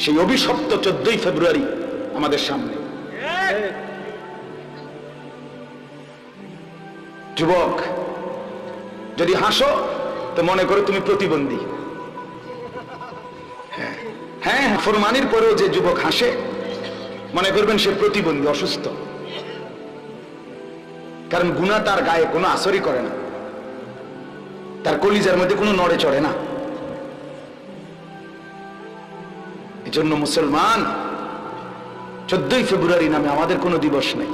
সেই অভিশপ্ত 14ই ফেব্রুয়ারি আমাদের সামনে। যুবক, যদি হাসো তো মনে করো তুমি প্রতিবন্ধী। হ্যাঁ, ফরমানির পরেও যে যুবক হাসে মনে করবেন সে প্রতিবন্ধী, অসুস্থ। কারণ গুনাহ তার গায়ে কোনো আসরই করে না, তার কলিজার মধ্যে কোনো নড়ে চড়ে না। এজন্য মুসলমান, 14ই ফেব্রুয়ারি নামে আমাদের কোনো দিবস নেই।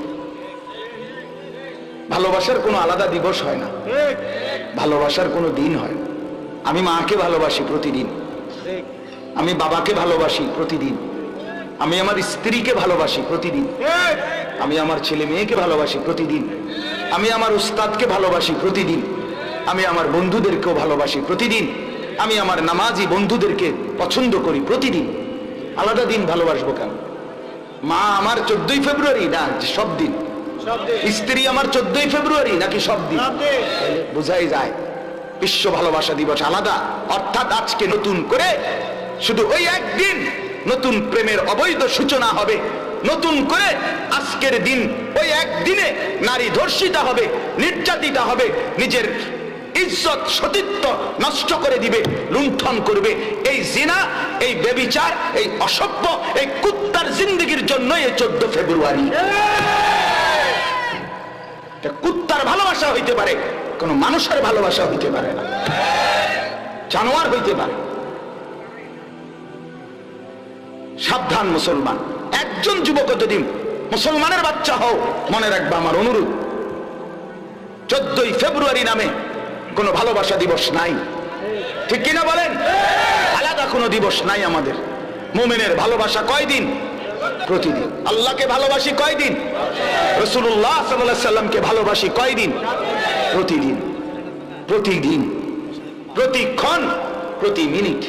ভালোবাসার কোনো আলাদা দিবস হয় না, ভালোবাসার কোনো দিন হয় না। আমি মাকে ভালোবাসি প্রতিদিন, আমি বাবাকে ভালোবাসি প্রতিদিন, আমি আমার স্ত্রীকে ভালোবাসি প্রতিদিন, আমি আমার ছেলে মেয়েকে ভালোবাসি প্রতিদিন, আমি আমার উস্তাদকে ভালোবাসি প্রতিদিন, আমি আমার বন্ধুদেরকেও ভালোবাসি প্রতিদিন, আমি আমার নামাজি বন্ধুদেরকে পছন্দ করি প্রতিদিন। আলাদা দিন ভালোবাসবো কেন? মা আমার 14ই ফেব্রুয়ারি না সব দিন, স্ত্রী আমার 14ই ফেব্রুয়ারি নাকি সব দিন? বোঝাই যায় বিশ্ব ভালোবাসা দিবস আলাদা। অর্থাৎ আজকে নতুন করে শুধু ওই একদিন নতুন প্রেমের অবৈধ সূচনা হবে, নতুন করে আজকের দিন ওই একদিনে নারী ধর্ষিতা হবে, নির্যাতিতা হবে, নিজের ইজ্জত সতীত্ব নষ্ট করে দিবে, লুণ্ঠন করবে। এই জিনা, এই ব্যভিচার, এই অসভ্য, এই কুত্তার জিন্দেগির জন্য এই 14 ফেব্রুয়ারি। কুত্তার ভালোবাসা হইতে পারে, কোন মানুষের ভালোবাসা হইতে পারে না, জানোয়ার হইতে পারে। সাবধান মুসলমান, একজন যুবক যদি মুসলমানের বাচ্চা হও, মনে রাখবা আমার অনুরোধ, 14ই ফেব্রুয়ারি নামে কোনো ভালোবাসা দিবস নাই, ঠিক কিনা বলেন? আলাদা কোনো দিবস নাই আমাদের। মুমিনের ভালোবাসা কয়দিন? প্রতিদিন। আল্লাহকে ভালোবাসি কয়দিন? রাসূলুল্লাহ সাল্লাল্লাহু আলাইহি সাল্লামকে ভালোবাসি কয়দিন? প্রতিদিন, প্রতিদিন, প্রতিক্ষণ, প্রতি মিনিট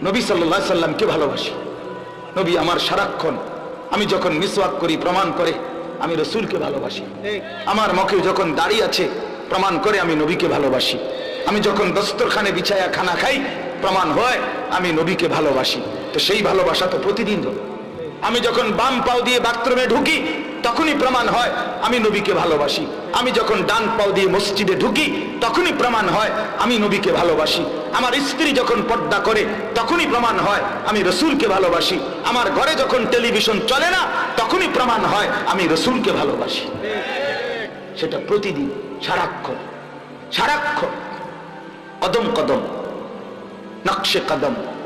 নবী সাল্লাল্লাহু আলাইহি সাল্লামকে ভালোবাসি। নবী আমার সারাক্ষণ, আমি যখন মিসওয়াক করি প্রমাণ করে আমি রাসূলকে ভালোবাসি। আমার মুখে যখন দাড়ি আছে প্রমাণ করে আমি নবীকে ভালোবাসি। আমি যখন দস্তরখানে বিছায়া খানা খাই প্রমাণ হয় আমি নবীকে ভালোবাসি। তো সেই ভালোবাসা তো প্রতিদিন হবে। আমি যখন বাম পাও দিয়ে বাথরুমে ঢুকি তখনই প্রমাণ হয় আমি নবীকে ভালোবাসি। আমি যখন ডান পাও দিয়ে মসজিদে ঢুকি তখনই প্রমাণ হয় আমি নবীকে ভালোবাসি। আমার স্ত্রী যখন পর্দা করে তখনই প্রমাণ হয় আমি রাসূলকে ভালোবাসি। আমার ঘরে যখন টেলিভিশন চলে না তখনই প্রমাণ হয় আমি রাসূলকে ভালোবাসি। সেটা প্রতিদিন, সারাক্ষণ, সারাক্ষণ, কদম কদম, নকশে কদম।